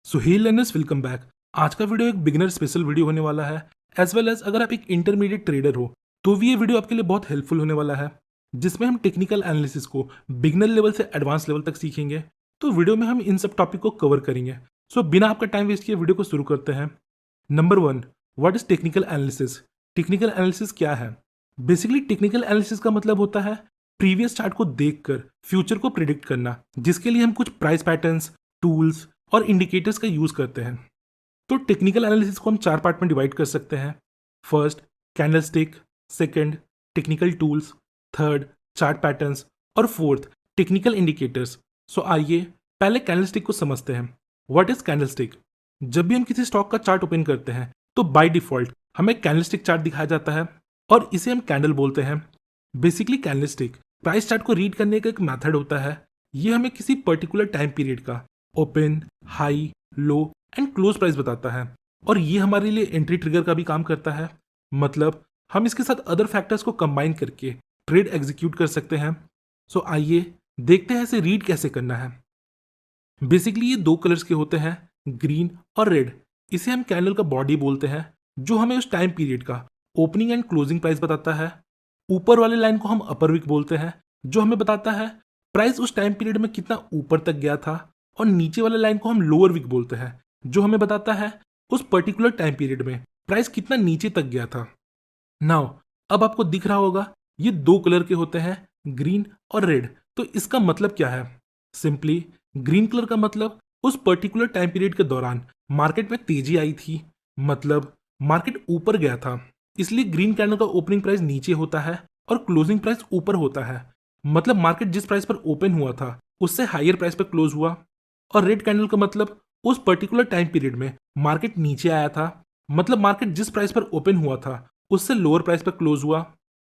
सो हे learners, welcome back. आज का video एक बिगिनर स्पेशल वीडियो होने वाला है। एज वेल एज अगर आप एक इंटरमीडिएट ट्रेडर हो तो भी ये वीडियो आपके लिए बहुत हेल्पफुल होने वाला है, जिसमें हम टेक्निकल एनालिसिस को बिगिनर लेवल से एडवांस लेवल तक सीखेंगे। तो वीडियो में हम इन सब टॉपिक को कवर करेंगे। सो बिना आपका टाइम वेस्ट किए वीडियो को शुरू करते हैं। Number 1, what is technical analysis. Technical analysis क्या है? बेसिकली टेक्निकल एनालिसिस का मतलब होता है प्रीवियस चार्ट को देखकर फ्यूचर को प्रिडिक्ट करना, जिसके लिए हम कुछ प्राइस पैटर्न्स, टूल्स और इंडिकेटर्स का यूज करते हैं। तो टेक्निकल एनालिसिस को हम 4 पार्ट में डिवाइड कर सकते हैं। First, candlestick. Second, technical tools. Third, chart patterns. और फोर्थ, टेक्निकल इंडिकेटर्स। सो आइए पहले कैंडलस्टिक को समझते हैं। What is candlestick? जब भी हम किसी स्टॉक का चार्ट ओपन करते हैं तो बाय डिफॉल्ट हमें कैंडलस्टिक चार्ट दिखाया जाता है और इसे हम कैंडल बोलते हैं। बेसिकली कैंडलस्टिक प्राइस चार्ट को रीड करने का एक मेथड होता है। ये हमें किसी पर्टिकुलर टाइम पीरियड का open, high, low and close price बताता है, और ये हमारे लिए एंट्री ट्रिगर का भी काम करता है। मतलब हम इसके साथ अदर फैक्टर्स को कंबाइन करके ट्रेड एग्जीक्यूट कर सकते हैं। सो आइए देखते हैं इसे रीड कैसे करना है। बेसिकली ये 2 कलर्स के होते हैं, ग्रीन और रेड। इसे हम कैंडल का बॉडी बोलते हैं, जो हमें उस टाइम पीरियड का ओपनिंग एंड क्लोजिंग प्राइस बताता है। ऊपर वाले लाइन को हम अपर विक बोलते हैं, जो हमें बताता है प्राइस उस टाइम पीरियड में कितना ऊपर तक गया था। और नीचे वाले लाइन को हम लोअर विक बोलते हैं, जो हमें बताता है उस पर्टिकुलर टाइम पीरियड में प्राइस कितना नीचे तक गया था। नाउ अब आपको दिख रहा होगा ये 2 कलर के होते हैं, ग्रीन और रेड। तो इसका मतलब क्या है? सिंपली ग्रीन कलर का मतलब उस पर्टिकुलर टाइम पीरियड के दौरान मार्केट में तेजी आई थी, मतलब मार्केट ऊपर गया था, इसलिए ग्रीन कैंडल का ओपनिंग प्राइस नीचे होता है और क्लोजिंग प्राइस ऊपर होता है। मतलब मार्केट जिस प्राइस पर ओपन हुआ था उससे हायर प्राइस पर क्लोज हुआ। और रेड कैंडल का मतलब उस पर्टिकुलर टाइम पीरियड में मार्केट नीचे आया था, मतलब मार्केट जिस प्राइस पर ओपन हुआ था उससे लोअर प्राइस पर क्लोज हुआ।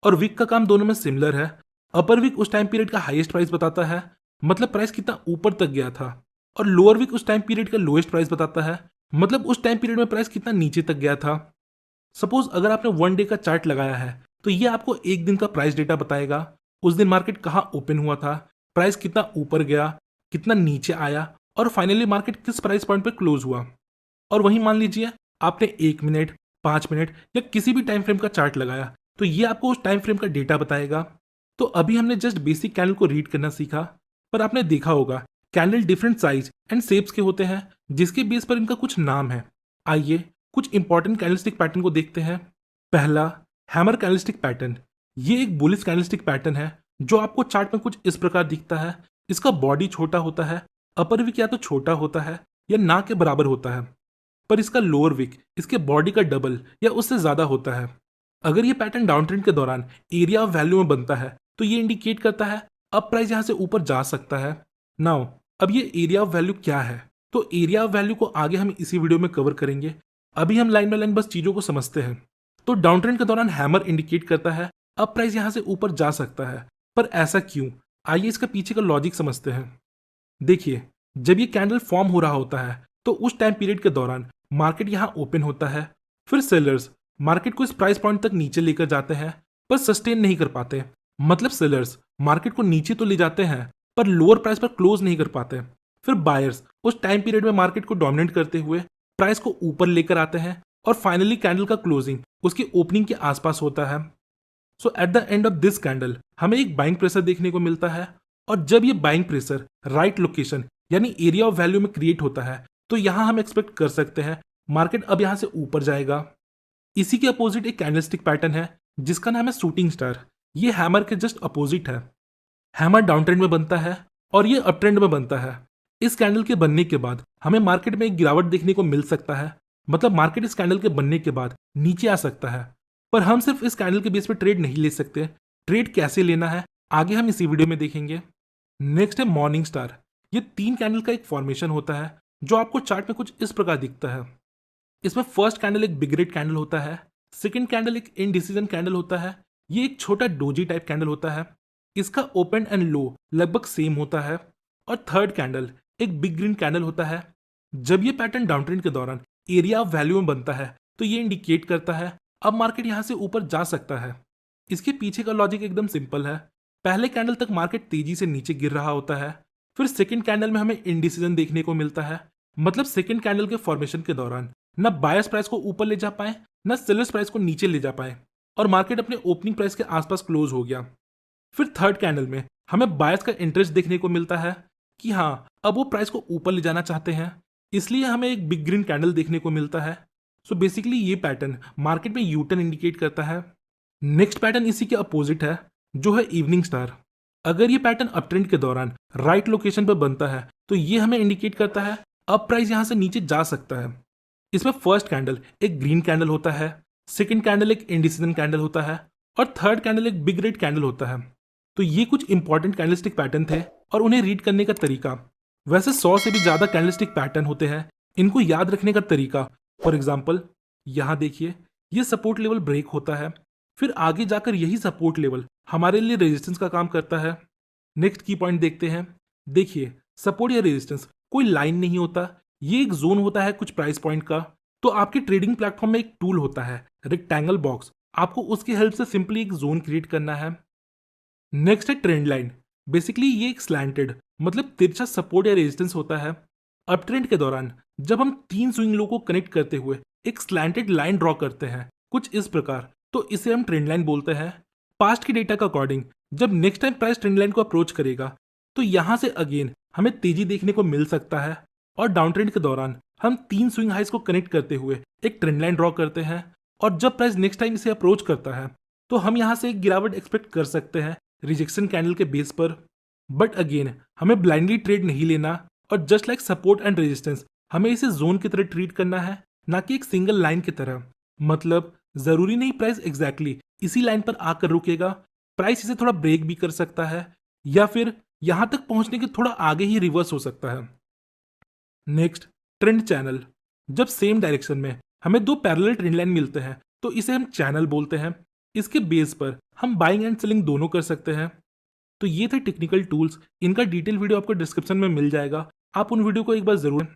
और विक का काम दोनों में सिमिलर है। अपर विक उस टाइम पीरियड का हाईएस्ट प्राइस बताता है, मतलब प्राइस कितना ऊपर तक गया था, और लोअर विक उस टाइम पीरियड का लोएस्ट प्राइस बताता है, मतलब उस टाइम पीरियड में प्राइस कितना नीचे तक गया था। सपोज अगर आपने 1 डे का चार्ट लगाया है तो ये आपको एक दिन का प्राइस डेटा बताएगा। उस दिन मार्केट कहाँ ओपन हुआ था, प्राइस कितना ऊपर गया, कितना नीचे आया, और फाइनली मार्केट किस प्राइस पॉइंट पर क्लोज हुआ। और वहीं मान लीजिए आपने 1 मिनट, 5 मिनट या किसी भी टाइम फ्रेम का चार्ट लगाया तो ये आपको उस टाइम फ्रेम का डेटा बताएगा। तो अभी हमने जस्ट बेसिक कैंडल को रीड करना सीखा, पर आपने देखा होगा candle different size and shapes के होते हैं, जिसके बेस पर इनका कुछ नाम है। आइए कुछ इंपॉर्टेंट कैंडलस्टिक पैटर्न को देखते हैं। पहला, हैमर कैंडलस्टिक पैटर्न। ये एक बुलिश कैंडलस्टिक पैटर्न है जो आपको चार्ट में कुछ इस प्रकार दिखता है। इसका बॉडी छोटा होता है, अपर विक या तो छोटा होता है या ना के बराबर होता है, पर इसका लोअर विक इसके बॉडी का डबल या उससे ज्यादा होता है। अगर ये पैटर्न डाउन ट्रेंड के दौरान एरिया ऑफ वैल्यू में बनता है तो ये इंडिकेट करता है अब प्राइस यहां से ऊपर जा सकता है। नाउ अब ये एरिया ऑफ वैल्यू क्या है? तो एरिया ऑफ वैल्यू को आगे हम इसी वीडियो में कवर करेंगे। अभी हम लाइन बाय लाइन बस चीजों को समझते हैं। तो डाउन ट्रेंड के दौरान हैमर इंडिकेट करता है अब प्राइस यहां से ऊपर जा सकता है, पर ऐसा क्यों? आइए इसका पीछे का लॉजिक समझते हैं। देखिए, जब ये कैंडल फॉर्म हो रहा होता है तो उस टाइम पीरियड के दौरान मार्केट यहां ओपन होता है। फिर सेलर्स मार्केट को इस प्राइस पॉइंट तक नीचे लेकर जाते हैं, पर सस्टेन नहीं कर पाते। मतलब सेलर्स मार्केट को नीचे तो ले जाते हैं पर लोअर प्राइस पर क्लोज नहीं कर पाते। फिर बायर्स उस टाइम पीरियड में मार्केट को डोमिनेट करते हुए प्राइस को ऊपर लेकर आते हैं, और फाइनली कैंडल का क्लोजिंग उसकी ओपनिंग के आसपास होता है। So at the end of this candle हमें एक बाइंग प्रेशर देखने को मिलता है, और जब ये बाइंग प्रेशर राइट लोकेशन यानी एरिया ऑफ वैल्यू में क्रिएट होता है तो यहां हम एक्सपेक्ट कर सकते हैं मार्केट अब यहां से ऊपर जाएगा। इसी के अपोजिट एक कैंडलस्टिक पैटर्न है जिसका नाम है शूटिंग स्टार। ये हैमर के जस्ट अपोजिट है। हैमर डाउन ट्रेंड में बनता है और ये अप ट्रेंड में बनता है। इस कैंडल के बनने के बाद हमें मार्केट में एक गिरावट देखने को मिल सकता है, मतलब मार्केट इस कैंडल के बनने के बाद नीचे आ सकता है। पर हम सिर्फ इस कैंडल के बेस पे ट्रेड नहीं ले सकते। ट्रेड कैसे लेना है आगे हम इसी वीडियो में देखेंगे। नेक्स्ट है मॉर्निंग स्टार। ये 3 कैंडल का एक फॉर्मेशन होता है जो आपको चार्ट में कुछ इस प्रकार दिखता है। इसमें फर्स्ट कैंडल एक बिग रेड कैंडल होता है, सेकंड कैंडल एक इनडिसीजन कैंडल होता है, ये एक छोटा डोजी टाइप कैंडल होता है, इसका ओपन एंड लो लगभग सेम होता है, और थर्ड कैंडल एक बिग ग्रीन कैंडल होता है। जब ये पैटर्न डाउन ट्रेंड के दौरान एरिया ऑफ वैल्यू में बनता है तो ये इंडिकेट करता है अब मार्केट यहां से ऊपर जा सकता है। इसके पीछे का लॉजिक एकदम सिंपल है। पहले कैंडल तक मार्केट तेजी से नीचे गिर रहा होता है, फिर सेकंड कैंडल में हमें इनडिसीजन देखने को मिलता है, मतलब सेकेंड कैंडल के फॉर्मेशन के दौरान न बायर्स प्राइस को ऊपर ले जा पाए न सेलर्स प्राइस को नीचे ले जा पाए और मार्केट अपने ओपनिंग प्राइस के आसपास क्लोज हो गया। फिर थर्ड कैंडल में हमें बायर्स का इंटरेस्ट देखने को मिलता है कि हाँ, अब वो प्राइस को ऊपर ले जाना चाहते हैं, इसलिए हमें एक बिग ग्रीन कैंडल देखने को मिलता है। सो बेसिकली ये पैटर्न मार्केट में यू टर्न इंडिकेट करता है। नेक्स्ट पैटर्न इसी के अपोजिट है, जो है इवनिंग स्टार। अगर ये पैटर्न अपट्रेंड के दौरान राइट लोकेशन पर बनता है तो ये हमें इंडिकेट करता है अब प्राइस यहां से नीचे जा सकता है। इसमें फर्स्ट कैंडल एक ग्रीन कैंडल होता है, सेकंड कैंडल एक इंडिसीजन कैंडल होता है और थर्ड कैंडल एक बिग रेड कैंडल होता है। तो ये कुछ इंपॉर्टेंट कैंडलस्टिक पैटर्न थे और उन्हें रीड करने का तरीका, वैसे 100 से भी ज्यादा कैंडलस्टिक पैटर्न होते हैं, इनको याद रखने का तरीका। फॉर एग्जाम्पल यहाँ देखिए, ये सपोर्ट लेवल ब्रेक होता है, फिर आगे जाकर यही सपोर्ट लेवल हमारे लिए रेजिस्टेंस का काम करता है। नेक्स्ट की पॉइंट देखते हैं। देखिए, सपोर्ट या रेजिस्टेंस कोई लाइन नहीं होता, ये एक जोन होता है कुछ प्राइस पॉइंट का। तो आपके ट्रेडिंग प्लेटफॉर्म में एक टूल होता है रेक्टेंगल बॉक्स, आपको उसकी हेल्प से सिंपली एक जोन क्रिएट करना है। नेक्स्ट है ट्रेंड लाइन। बेसिकली ये एक स्लैंटेड मतलब तिरछा सपोर्ट या रेजिस्टेंस होता है। अप ट्रेंड के दौरान जब हम तीन स्विंग लो को कनेक्ट करते हुए एक स्लैंटेड लाइन ड्रॉ करते हैं कुछ इस प्रकार, तो इसे हम ट्रेंड लाइन बोलते हैं। पास्ट के डेटा के अकॉर्डिंग जब next time price trend line को अप्रोच करेगा तो यहां से अगेन हमें तेजी देखने को मिल सकता है। और डाउन ट्रेंड के दौरान हम तीन स्विंग हाइस को कनेक्ट करते हुए एक ट्रेंड लाइन ड्रॉ करते हैं और जब प्राइस नेक्स्ट टाइम इसे अप्रोच करता है तो हम यहां से एक गिरावट एक्सपेक्ट कर सकते हैं रिजेक्शन कैंडल के बेस पर। बट अगेन हमें ब्लाइंडली ट्रेड नहीं लेना और just like support and resistance हमें इसे जोन की तरह ट्रीट करना है, ना कि एक सिंगल लाइन की तरह। मतलब जरूरी नहीं प्राइस एग्जैक्टली इसी लाइन पर आकर रुकेगा, प्राइस इसे थोड़ा ब्रेक भी कर सकता है या फिर यहां तक पहुंचने के थोड़ा आगे ही रिवर्स हो सकता है। Next, trend channel. जब सेम डायरेक्शन में हमें दो पैरेलल ट्रेंड लाइन मिलते हैं तो इसे हम चैनल बोलते हैं। इसके बेस पर हम बाइंग एंड सेलिंग दोनों कर सकते हैं। तो ये थे टेक्निकल टूल्स, इनका डिटेल वीडियो आपको डिस्क्रिप्शन में मिल जाएगा, आप उन वीडियो को एक बार जरूर।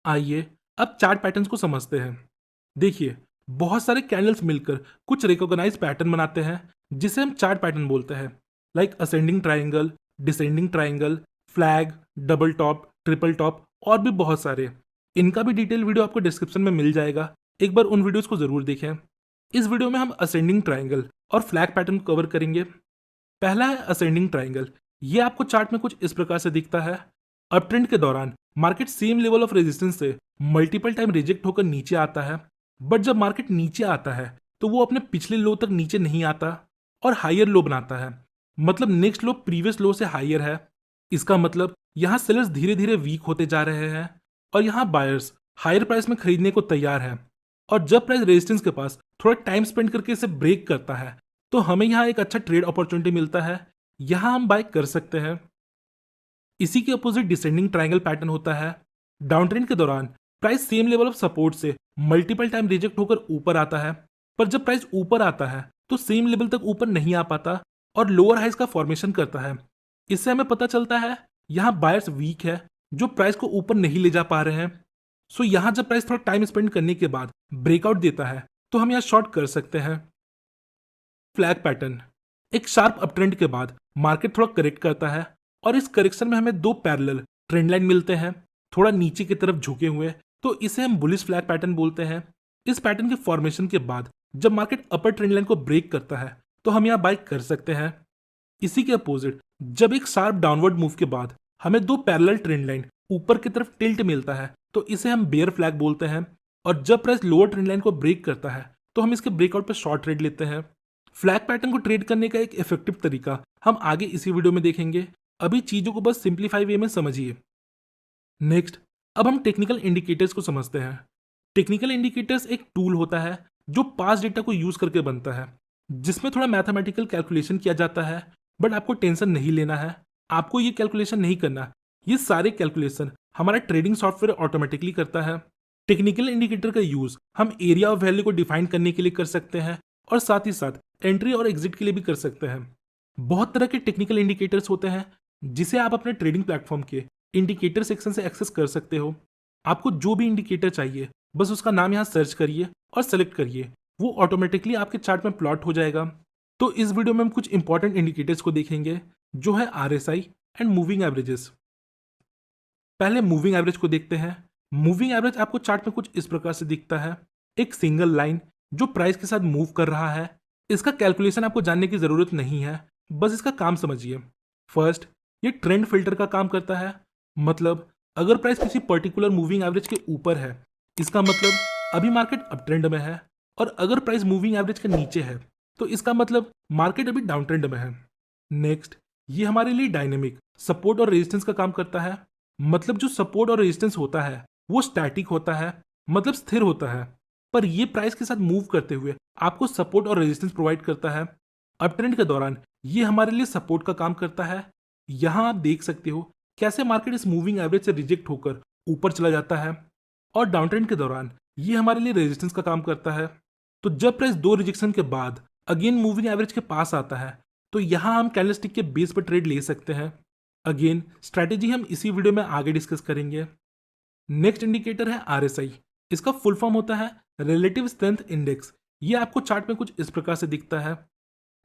आइए अब चार्ट पैटर्न्स को समझते हैं। देखिए, बहुत सारे कैंडल्स मिलकर कुछ रिकॉग्नाइज पैटर्न बनाते हैं जिसे हम चार्ट पैटर्न बोलते हैं, like ascending triangle, descending triangle, flag, double top, triple top और भी बहुत सारे। इनका भी डिटेल वीडियो आपको डिस्क्रिप्शन में मिल जाएगा, एक बार उन वीडियोस को जरूर देखें। इस वीडियो में हम असेंडिंग ट्राइंगल और फ्लैग पैटर्न कवर करेंगे। पहला है असेंडिंग ट्राइंगल। ये आपको चार्ट में कुछ इस प्रकार से दिखता है। अप ट्रेंड के दौरान market same level of resistance से मल्टीपल टाइम रिजेक्ट होकर नीचे आता है, बट जब मार्केट नीचे आता है तो वो अपने पिछले लो तक नीचे नहीं आता और हायर लो बनाता है। मतलब नेक्स्ट लो प्रीवियस लो से हायर है। इसका मतलब यहाँ सेलर्स धीरे धीरे वीक होते जा रहे हैं और यहाँ बायर्स हायर प्राइस में खरीदने को तैयार है। और जब प्राइस रेजिस्टेंस के पास थोड़ा टाइम स्पेंड करके इसे ब्रेक करता है तो हमें यहाँ एक अच्छा ट्रेड अपॉर्चुनिटी मिलता है, यहाँ हम बाय कर सकते हैं। इसी के अपोजिट डिसेंडिंग ट्रायंगल पैटर्न होता है। डाउन ट्रेंड के दौरान price same level of support से मल्टीपल टाइम रिजेक्ट होकर ऊपर आता है, पर जब प्राइस ऊपर आता है तो सेम लेवल तक ऊपर नहीं आ पाता और लोअर हाइस का फॉर्मेशन करता है। इससे हमें पता चलता है यहाँ बायर्स वीक है जो प्राइस को ऊपर नहीं ले जा पा रहे हैं। सो यहाँ जब प्राइस थोड़ा टाइम स्पेंड करने के बाद ब्रेकआउट देता है तो हम यहाँ शॉर्ट कर सकते हैं। Flag pattern. एक शार्प अपट्रेंड के बाद मार्केट थोड़ा करेक्ट करता है और इस करेक्शन में हमें दो पैरेलल ट्रेंड लाइन मिलते हैं थोड़ा नीचे की तरफ झुके हुए, तो इसे हम बुलिश फ्लैग पैटर्न बोलते हैं। इस पैटर्न के फॉर्मेशन के बाद जब मार्केट अपर ट्रेंड लाइन को ब्रेक करता है तो हम यहाँ बाय कर सकते हैं। इसी के अपोजिट जब एक शार्प डाउनवर्ड मूव के बाद हमें दो पैरेलल ट्रेंड लाइन ऊपर की तरफ टिल्ट मिलता है तो इसे हम बेयर फ्लैग बोलते हैं। और जब प्राइस लोअर ट्रेंड लाइन को ब्रेक करता है तो हम इसके ब्रेकआउट पर शॉर्ट ट्रेड लेते हैं। फ्लैग पैटर्न को ट्रेड करने का एक इफेक्टिव तरीका हम आगे इसी वीडियो में देखेंगे, अभी चीजों को बस सिंप्लीफाई वे में समझिए। नेक्स्ट, अब हम टेक्निकल इंडिकेटर्स को समझते हैं। टेक्निकल इंडिकेटर्स एक टूल होता है जो पास्ट डेटा को यूज करके बनता है, जिसमें थोड़ा मैथमेटिकल कैलकुलेशन किया जाता है। बट आपको टेंशन नहीं लेना है, आपको ये कैलकुलेशन नहीं करना, ये सारे कैलकुलेशन हमारा ट्रेडिंग सॉफ्टवेयर ऑटोमेटिकली करता है। टेक्निकल इंडिकेटर का यूज हम एरिया ऑफ वैल्यू को डिफाइन करने के लिए कर सकते हैं और साथ ही साथ एंट्री और एग्जिट के लिए भी कर सकते हैं। बहुत तरह के टेक्निकल इंडिकेटर्स होते हैं जिसे आप अपने ट्रेडिंग प्लेटफॉर्म के इंडिकेटर सेक्शन से एक्सेस कर सकते हो। आपको जो भी इंडिकेटर चाहिए बस उसका नाम यहाँ सर्च करिए और सेलेक्ट करिए, वो ऑटोमेटिकली आपके चार्ट में प्लॉट हो जाएगा। तो इस वीडियो में हम कुछ इंपॉर्टेंट इंडिकेटर्स को देखेंगे जो है RSI एंड मूविंग एवरेजेस। पहले मूविंग एवरेज को देखते हैं। मूविंग एवरेज आपको चार्ट में कुछ इस प्रकार से दिखता है, एक सिंगल लाइन जो प्राइस के साथ मूव कर रहा है। इसका कैलकुलेशन आपको जानने की जरूरत नहीं है, बस इसका काम समझिए। फर्स्ट, ये ट्रेंड फिल्टर का काम करता है। मतलब अगर प्राइस किसी पर्टिकुलर मूविंग एवरेज के ऊपर है, इसका मतलब अभी मार्केट अप ट्रेंड में है, और अगर प्राइस मूविंग एवरेज के नीचे है तो इसका मतलब मार्केट अभी डाउन ट्रेंड में है। नेक्स्ट, ये हमारे लिए डायनेमिक सपोर्ट और रेजिस्टेंस का काम करता है। मतलब जो सपोर्ट और रेजिस्टेंस होता है वो स्टैटिक होता है, मतलब स्थिर होता है, पर ये प्राइस के साथ मूव करते हुए आपको सपोर्ट और रेजिस्टेंस प्रोवाइड करता है। अप ट्रेंड के दौरान ये हमारे लिए सपोर्ट का काम करता है। यहां आप देख सकते हो कैसे मार्केट इस मूविंग एवरेज से रिजेक्ट होकर ऊपर चला जाता है, और डाउन ट्रेंड के दौरान ये हमारे लिए रेजिस्टेंस का काम करता है। तो जब प्राइस दो रिजेक्शन के बाद अगेन मूविंग एवरेज के पास आता है, तो यहां हम कैंडलस्टिक के बेस पर ट्रेड ले सकते हैं। अगेन स्ट्रैटेजी हम इसी वीडियो में आगे डिस्कस करेंगे। नेक्स्ट इंडिकेटर है आरएसआई। इसका फुल फॉर्म होता है रिलेटिव स्ट्रेंथ इंडेक्स। ये आपको चार्ट में कुछ इस प्रकार से दिखता है।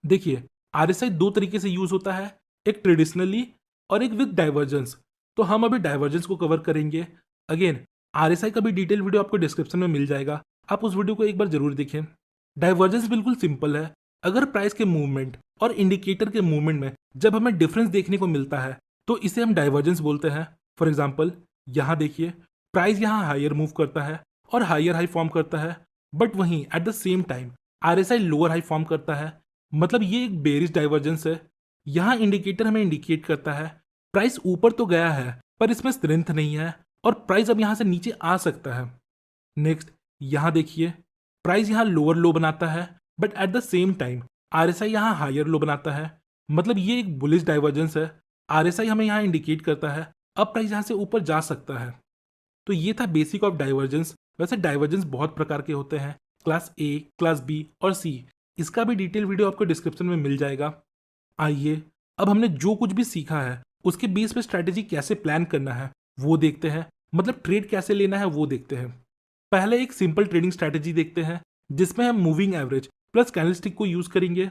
देखिए, आरएसआई दो तरीके से यूज होता है, एक ट्रेडिशनली और एक विद डाइवर्जेंस। तो हम अभी डाइवर्जेंस को कवर करेंगे। अगेन आरएसआई का भी डिटेल वीडियो आपको डिस्क्रिप्शन में मिल जाएगा, आप उस वीडियो को एक बार जरूर देखें। डाइवर्जेंस बिल्कुल सिंपल है। अगर प्राइस के मूवमेंट और इंडिकेटर के मूवमेंट में जब हमें डिफरेंस देखने को मिलता है तो इसे हम डाइवर्जेंस बोलते हैं। फॉर एग्जाम्पल, यहाँ देखिए, प्राइस यहाँ हायर मूव करता है और हायर हाई फॉर्म करता है, बट वहीं at the same time RSI lower high form करता है। मतलब ये एक बेरिश डाइवर्जेंस है। यहाँ इंडिकेटर हमें इंडिकेट करता है प्राइस ऊपर तो गया है पर इसमें स्ट्रेंथ नहीं है, और प्राइस अब यहाँ से नीचे आ सकता है। नेक्स्ट, यहाँ देखिए, प्राइस यहाँ लोअर लो बनाता है, but at the same time RSI यहाँ हायर लो बनाता है। मतलब ये एक बुलिश डाइवर्जेंस है। आरएसआई हमें यहाँ इंडिकेट करता है अब प्राइस यहाँ से ऊपर जा सकता है। तो ये था बेसिक ऑफ डाइवर्जेंस। वैसे डाइवर्जेंस बहुत प्रकार के होते हैं, क्लास ए, क्लास बी और सी। इसका भी डिटेल वीडियो आपको डिस्क्रिप्शन में मिल जाएगा। आइए अब हमने जो कुछ भी सीखा है उसके बेस पे स्ट्रैटेजी कैसे प्लान करना है वो देखते हैं। मतलब ट्रेड कैसे लेना है वो देखते हैं। पहले एक सिंपल ट्रेडिंग स्ट्रैटेजी देखते हैं जिसमें हम मूविंग एवरेज प्लस कैंडलस्टिक को यूज करेंगे।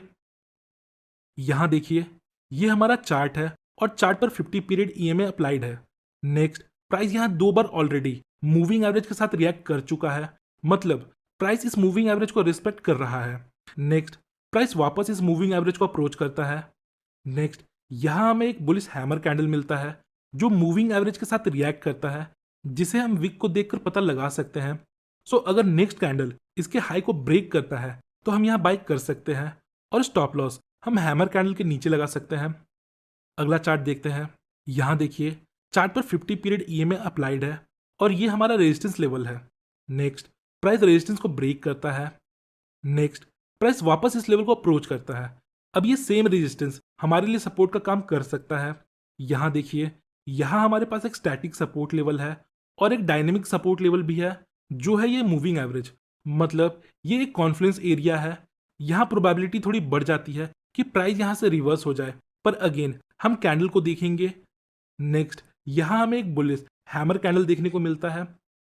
यहां देखिए, ये हमारा चार्ट है और चार्ट पर 50 पीरियड ईएमए अप्लाइड है। नेक्स्ट, प्राइस यहां दो बार ऑलरेडी मूविंग एवरेज के साथ रिएक्ट कर चुका है। मतलब प्राइस इस मूविंग एवरेज को रिस्पेक्ट कर रहा है। नेक्स्ट, प्राइस वापस इस मूविंग एवरेज को अप्रोच करता है। नेक्स्ट, यहां हमें एक बुलिश हैमर कैंडल मिलता है जो मूविंग एवरेज के साथ रिएक्ट करता है, जिसे हम विक को देखकर पता लगा सकते हैं। सो अगर नेक्स्ट कैंडल इसके हाई को ब्रेक करता है तो हम यहाँ बाई कर सकते हैं, और स्टॉप लॉस हम हैमर कैंडल के नीचे लगा सकते हैं। अगला चार्ट देखते हैं। यहाँ देखिए, चार्ट पर 50 पीरियड ईएमए अप्लाइड है और ये हमारा रेजिस्टेंस लेवल है। नेक्स्ट, प्राइस रेजिस्टेंस को ब्रेक करता है। नेक्स्ट, प्राइस वापस इस लेवल को अप्रोच करता है। अब ये सेम रेजिस्टेंस हमारे लिए सपोर्ट का काम कर सकता है। यहाँ देखिए, यहाँ हमारे पास एक स्टैटिक सपोर्ट लेवल है और एक डायनेमिक सपोर्ट लेवल भी है, जो है ये मूविंग एवरेज। मतलब ये एक कॉन्फ्लुएंस एरिया है। यहाँ प्रोबेबिलिटी थोड़ी बढ़ जाती है कि प्राइस यहाँ से रिवर्स हो जाए, पर अगेन हम कैंडल को देखेंगे। नेक्स्ट, यहाँ हमें एक बुलिश हैमर कैंडल देखने को मिलता है।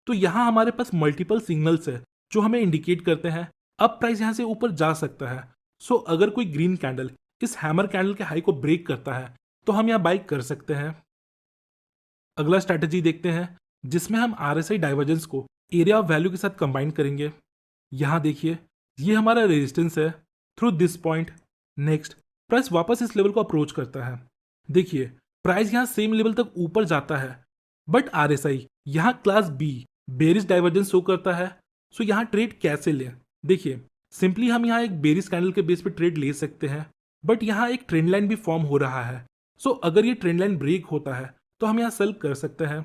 तो यहाँ हमारे पास मल्टीपल सिग्नल्स है जो हमें इंडिकेट करते हैं अब प्राइस यहाँ से ऊपर जा सकता है। सो अगर कोई ग्रीन कैंडल इस हैमर कैंडल के हाई को ब्रेक करता है तो हम यहाँ बाई कर सकते हैं। अगला स्ट्रैटेजी देखते हैं जिसमें हम आरएसआई डाइवर्जेंस को एरिया ऑफ वैल्यू के साथ कंबाइन करेंगे। यहाँ देखिए, ये हमारा रेजिस्टेंस है through this point. Next, price वापस इस लेवल को अप्रोच करता है। देखिए, प्राइस यहाँ सेम लेवल तक ऊपर जाता है, बट आरएसआई यहाँ class B bearish divergence show करता है। सो यहाँ ट्रेड कैसे लें? देखिए, सिंपली हम यहाँ एक बेरिश कैंडल के बेस पे ट्रेड ले सकते हैं, बट यहाँ एक ट्रेंड लाइन भी फॉर्म हो रहा है। सो अगर ये ट्रेंड लाइन ब्रेक होता है तो हम यहाँ सेल कर सकते हैं।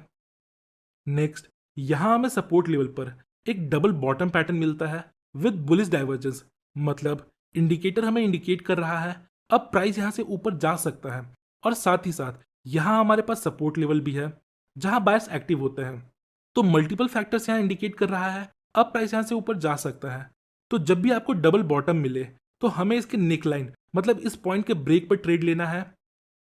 नेक्स्ट, यहाँ हमें सपोर्ट लेवल पर एक डबल बॉटम पैटर्न मिलता है विद बुलिश डाइवर्जेंस। मतलब इंडिकेटर हमें इंडिकेट कर रहा है अब प्राइस यहाँ से ऊपर जा सकता है, और साथ ही साथ यहाँ हमारे पास सपोर्ट लेवल भी है जहाँ बायर्स एक्टिव होते हैं। तो मल्टीपल फैक्टर्स यहाँ इंडिकेट कर रहा है अब प्राइस यहाँ से ऊपर जा सकता है। तो जब भी आपको डबल बॉटम मिले तो हमें इसके नेक लाइन मतलब इस पॉइंट के ब्रेक पर ट्रेड लेना है।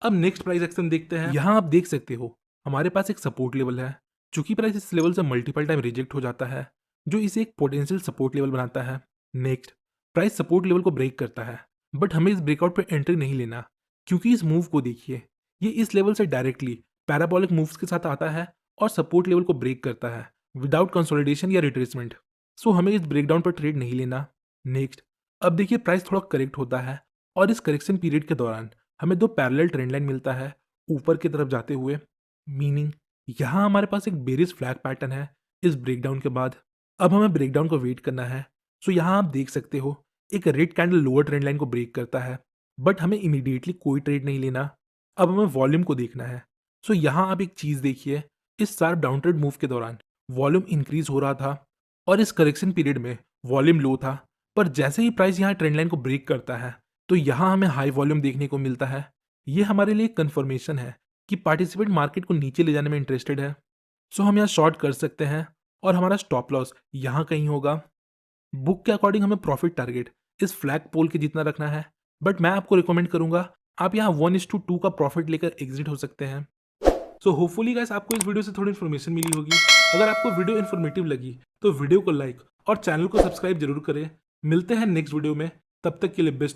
अब नेक्स्ट प्राइस एक्शन देखते हैं। यहाँ आप देख सकते हो हमारे पास एक सपोर्ट लेवल है। चूंकि प्राइस इस लेवल से मल्टीपल टाइम रिजेक्ट हो जाता है, जो इसे एक पोटेंशियल सपोर्ट लेवल बनाता है। नेक्स्ट, प्राइस सपोर्ट लेवल को ब्रेक करता है, बट हमें इस ब्रेकआउट पे एंट्री नहीं लेना, क्योंकि इस मूव को देखिए, ये इस लेवल से डायरेक्टली पैराबोलिक मूव्स के साथ आता है और सपोर्ट लेवल को ब्रेक करता है। विदाउट कंसोलिडेशन या रिट्रेसमेंट। सो हमें इस ब्रेकडाउन पर ट्रेड नहीं लेना। नेक्स्ट, अब देखिए प्राइस थोड़ा करेक्ट होता है और इस करेक्शन पीरियड के दौरान हमें दो पैरेलल ट्रेंड लाइन मिलता है ऊपर की तरफ जाते हुए। मीनिंग यहाँ हमारे पास एक बेरिश फ्लैग पैटर्न है इस ब्रेकडाउन के बाद। अब हमें ब्रेकडाउन को वेट करना है। सो यहाँ आप देख सकते हो एक red candle lower trend line को ब्रेक करता है, बट हमें इमीडिएटली कोई ट्रेड नहीं लेना। अब हमें वॉल्यूम को देखना है। सो यहाँ आप एक चीज़ देखिए, इस शार्प डाउन ट्रेड मूव के दौरान वॉल्यूम इंक्रीज हो रहा था और इस करेक्शन पीरियड में वॉल्यूम लो था, पर जैसे ही प्राइस यहाँ ट्रेंड लाइन को ब्रेक करता है तो यहाँ हमें हाई वॉल्यूम देखने को मिलता है। ये हमारे लिए कंफर्मेशन है कि पार्टिसिपेंट मार्केट को नीचे ले जाने में इंटरेस्टेड है। सो हम यहाँ शॉर्ट कर सकते हैं और हमारा स्टॉप लॉस यहाँ कहीं होगा। बुक के अकॉर्डिंग हमें प्रॉफिट टारगेट इस फ्लैग पोल के जितना रखना है, बट मैं आपको रिकमेंड करूंगा आप यहाँ 1:2 का प्रॉफिट लेकर एग्जिट हो सकते हैं। सो होपफुली गाइस आपको इस वीडियो से थोड़ी इन्फॉर्मेशन मिली होगी। अगर आपको वीडियो इन्फॉर्मेटिव लगी तो वीडियो को लाइक और चैनल को सब्सक्राइब जरूर करें। मिलते हैं नेक्स्ट वीडियो में, तब तक के लिए बेस्ट।